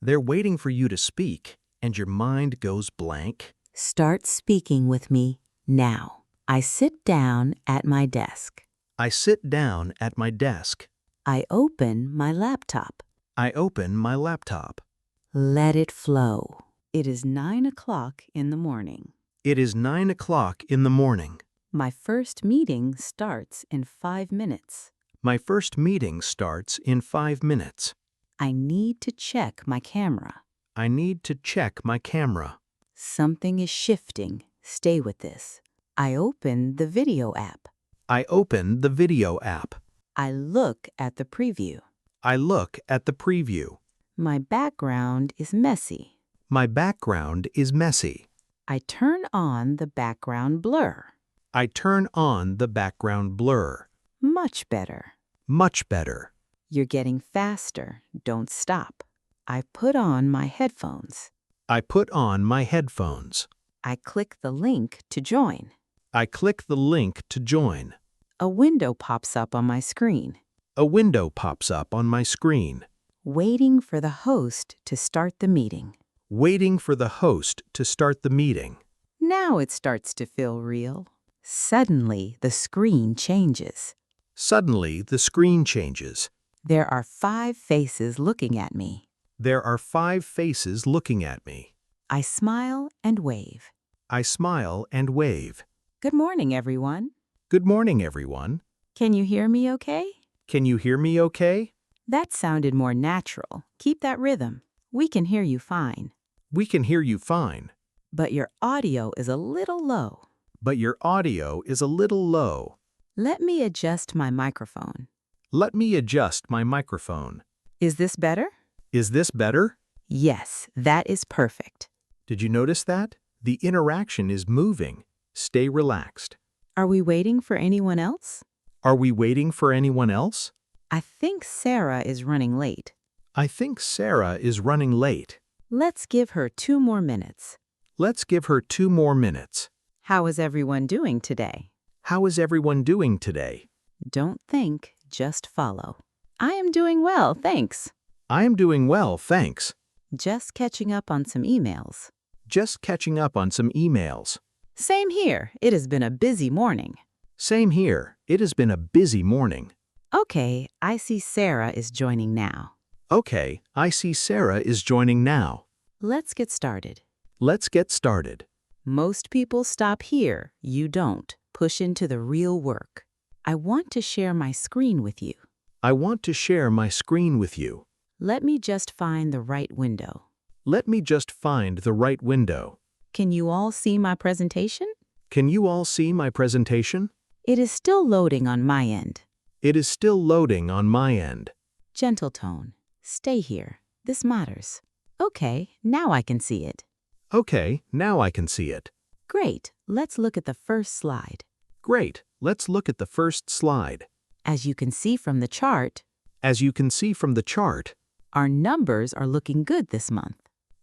They're waiting for you to speak, and your mind goes blank. Start speaking with me now. I sit down at my desk. I sit down at my desk. I open my laptop. I open my laptop. Let it flow. It is 9 o'clock in the morning. It is 9 o'clock in the morning. My first meeting starts in 5 minutes. My first meeting starts in 5 minutes. I need to check my camera. I need to check my camera. Something is shifting. Stay with this. I open the video app. I open the video app. I look at the preview. I look at the preview. My background is messy. My background is messy. I turn on the background blur. I turn on the background blur. Much better. Much better. You're getting faster. Don't stop. I put on my headphones. I put on my headphones. I click the link to join. I click the link to join. A window pops up on my screen. A window pops up on my screen. Waiting for the host to start the meeting. Waiting for the host to start the meeting. Now it starts to feel real. Suddenly, the screen changes. Suddenly, the screen changes. There are 5 faces looking at me. There are 5 faces looking at me. I smile and wave. I smile and wave. Good morning, everyone. Good morning, everyone. Can you hear me okay? Can you hear me okay? That sounded more natural. Keep that rhythm. We can hear you fine. We can hear you fine. But your audio is a little low. But your audio is a little low. Let me adjust my microphone. Let me adjust my microphone. Is this better? Is this better? Yes, that is perfect. Did you notice that? The interaction is moving. Stay relaxed. Are we waiting for anyone else? Are we waiting for anyone else? I think Sarah is running late. I think Sarah is running late. Let's give her 2 more minutes. Let's give her 2 more minutes. How is everyone doing today? How is everyone doing today? Don't think, just follow. I am doing well, thanks. I am doing well, thanks. Just catching up on some emails. Just catching up on some emails. Same here. It has been a busy morning. Same here. It has been a busy morning. Okay, I see Sarah is joining now. Okay, I see Sarah is joining now. Let's get started. Let's get started. Most people stop here. You don't. Push into the real work. I want to share my screen with you. I want to share my screen with you. Let me just find the right window. Let me just find the right window. Can you all see my presentation? Can you all see my presentation? It is still loading on my end. It is still loading on my end. Gentle tone. Stay here. This matters. Okay, now I can see it. Okay, now I can see it. Great. Let's look at the first slide. Great. Let's look at the first slide. As you can see from the chart, our numbers are looking good this month.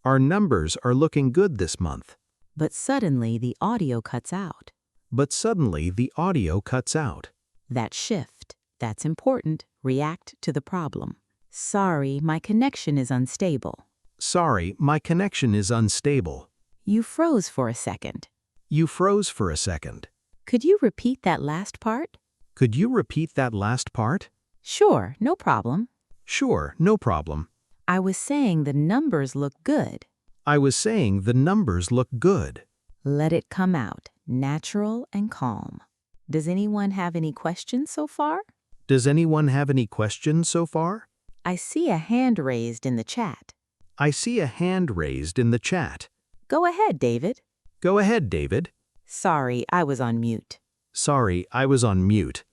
Our numbers are looking good this month. But suddenly the audio cuts out. But suddenly the audio cuts out. That shift. That's important. React to the problem. Sorry, my connection is unstable. Sorry, my connection is unstable. You froze for a second. You froze for a second. Could you repeat that last part? Could you repeat that last part? Sure, no problem. Sure, no problem. I was saying the numbers look good. I was saying the numbers look good. Let it come out, natural and calm. Does anyone have any questions so far? Does anyone have any questions so far? I see a hand raised in the chat. I see a hand raised in the chat. Go ahead, David. Go ahead, David. Sorry, I was on mute. Sorry, I was on mute.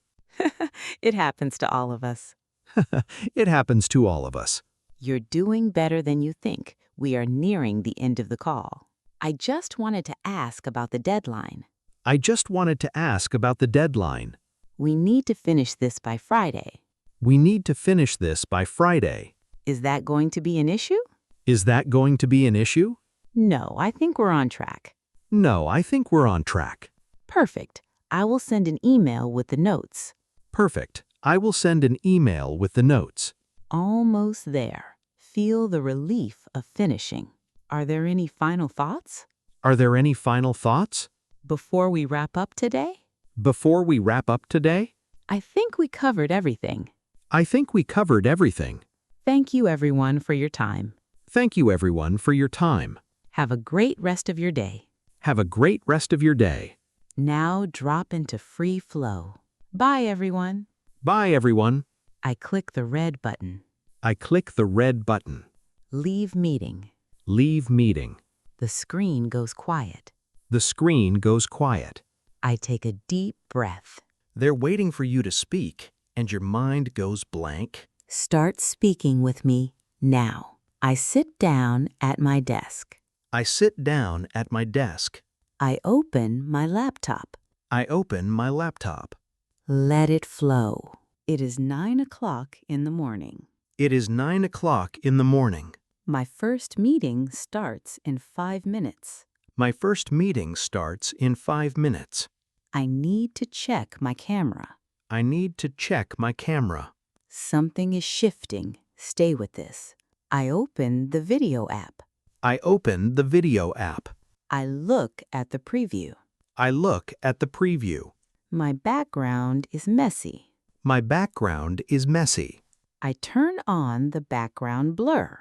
It happens to all of us. It happens to all of us. You're doing better than you think. We are nearing the end of the call. I just wanted to ask about the deadline. I just wanted to ask about the deadline. We need to finish this by Friday. We need to finish this by Friday. Is that going to be an issue? Is that going to be an issue? No, I think we're on track. No, I think we're on track. Perfect. I will send an email with the notes. Perfect. I will send an email with the notes. Almost there. feel the relief of finishing. Are there any final thoughts? Are there any final thoughts? Before we wrap up today? Before we wrap up today? I think we covered everything. I think we covered everything. Thank you, everyone, for your time. Thank you, everyone, for your time. Have a great rest of your day. Have a great rest of your day. Now drop into free flow. Bye, everyone. Bye, everyone. I click the red button. I click the red button. Leave meeting. Leave meeting. The screen goes quiet. The screen goes quiet. I take a deep breath. They're waiting for you to speak, and your mind goes blank. Start speaking with me now. I sit down at my desk. I sit down at my desk. I open my laptop. I open my laptop. Let it flow. It is 9 o'clock in the morning. It is 9 o'clock in the morning. My first meeting starts in 5 minutes. My first meeting starts in 5 minutes. I need to check my camera. I need to check my camera. Something is shifting. Stay with this. I open the video app. I open the video app. I look at the preview. I look at the preview. My background is messy. My background is messy. I turn on the background blur.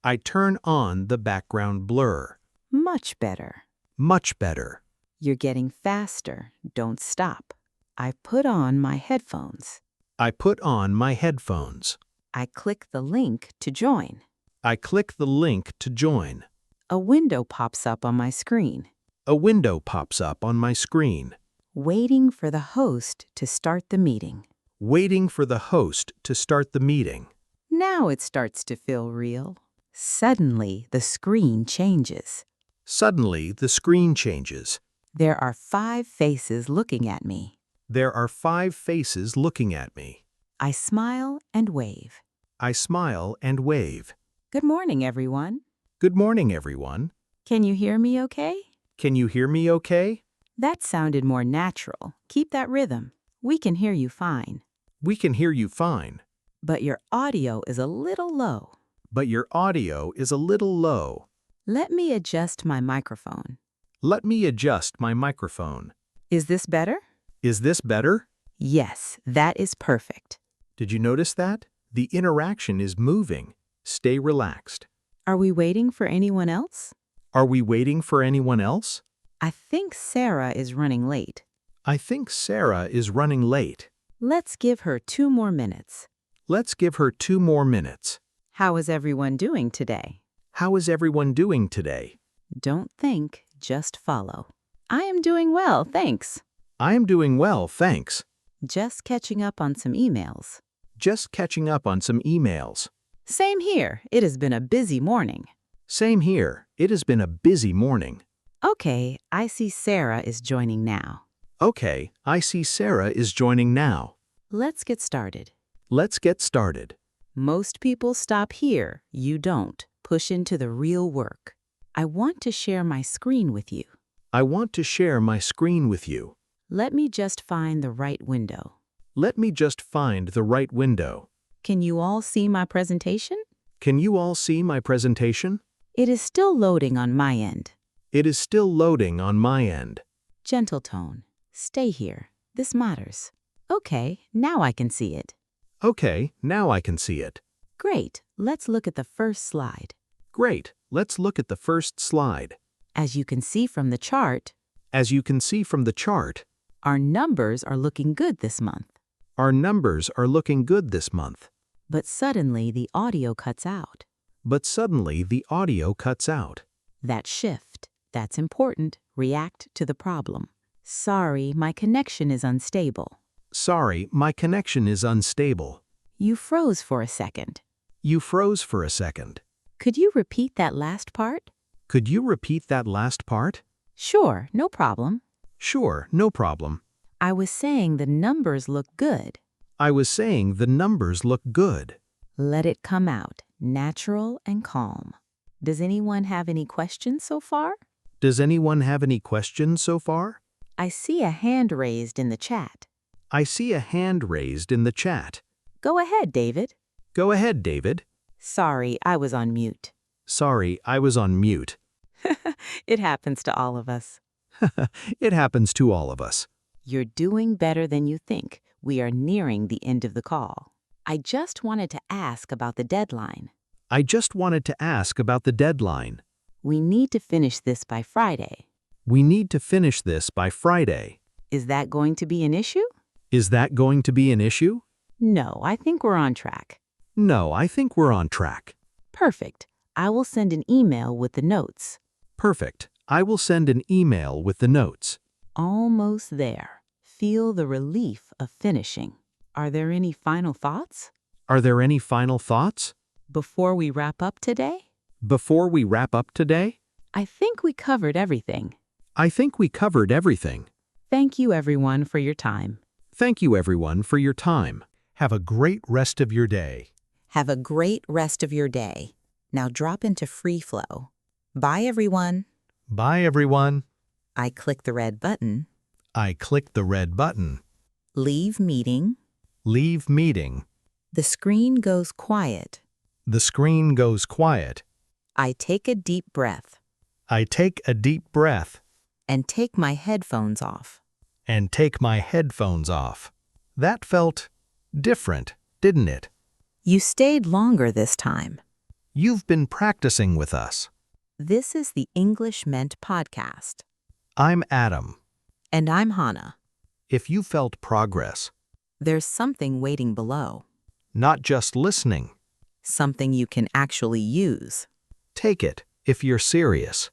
I turn on the background blur. Much better. Much better. You're getting faster. Don't stop. I put on my headphones. I put on my headphones. I click the link to join. I click the link to join. A window pops up on my screen. A window pops up on my screen. Waiting for the host to start the meeting. Waiting for the host to start the meeting. Now it starts to feel real. Suddenly, the screen changes. Suddenly, the screen changes. There are 5 faces looking at me. There are 5 faces looking at me. I smile and wave. I smile and wave. Good morning, everyone. Good morning, everyone. Can you hear me okay? Can you hear me okay? That sounded more natural. Keep that rhythm. We can hear you fine. We can hear you fine. But your audio is a little low. But your audio is a little low. Let me adjust my microphone. Let me adjust my microphone. Is this better? Is this better? Yes, that is perfect. Did you notice that? The interaction is moving. Stay relaxed. Are we waiting for anyone else? Are we waiting for anyone else? I think Sarah is running late. I think Sarah is running late. Let's give her 2 more minutes. Let's give her 2 more minutes. How is everyone doing today? How is everyone doing today? Don't think, just follow. I am doing well, thanks. I am doing well, thanks. Just catching up on some emails. Just catching up on some emails. Same here. It has been a busy morning. Same here. It has been a busy morning. Okay, I see Sarah is joining now. Okay, I see Sarah is joining now. Let's get started. Let's get started. Most people stop here. You don't. Push into the real work. I want to share my screen with you. I want to share my screen with you. Let me just find the right window. Let me just find the right window. Can you all see my presentation? Can you all see my presentation? It is still loading on my end. It is still loading on my end. Gentle tone. Stay here. This matters. Okay, now I can see it. Okay, now I can see it. Great. Let's look at the first slide. Great. Let's look at the first slide. As you can see from the chart, As you can see from the chart, our numbers are looking good this month. our numbers are looking good this month. But suddenly the audio cuts out. But suddenly the audio cuts out. That shift, that's important. React to the problem. Sorry, my connection is unstable. Sorry, my connection is unstable. You froze for a second. You froze for a second. Could you repeat that last part? Could you repeat that last part? Sure, no problem. Sure, no problem. I was saying the numbers look good. I was saying the numbers look good. Let it come out, natural and calm. Does anyone have any questions so far? Does anyone have any questions so far? I see a hand raised in the chat. I see a hand raised in the chat. Go ahead, David. Go ahead, David. Sorry, I was on mute. Sorry, I was on mute. It happens to all of us. It happens to all of us. You're doing better than you think. We are nearing the end of the call. I just wanted to ask about the deadline. I just wanted to ask about the deadline. We need to finish this by Friday. We need to finish this by Friday. Is that going to be an issue? Is that going to be an issue? No, I think we're on track. No, I think we're on track. Perfect. I will send an email with the notes. Perfect. I will send an email with the notes. Almost there. Feel the relief of finishing. Are there any final thoughts? Are there any final thoughts? Before we wrap up today? Before we wrap up today? I think we covered everything. I think we covered everything. Thank you, everyone, for your time. Thank you, everyone, for your time. Have a great rest of your day. Have a great rest of your day. Now drop into free flow. Bye, everyone. Bye, everyone. I click the red button. I click the red button. Leave meeting. Leave meeting. The screen goes quiet. The screen goes quiet. I take a deep breath I take a deep breath and take my headphones off. and take my headphones off. That felt different, didn't it? You stayed longer this time. You've been practicing with us. This is the English Meant podcast. I'm Adam. And I'm Hannah. If you felt progress, There's something waiting below. not just listening, Something you can actually use. take it if you're serious.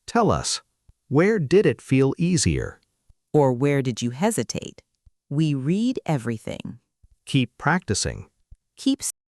Tell us, where did it feel easier? Or where did you hesitate? We read everything. Keep practicing. Keep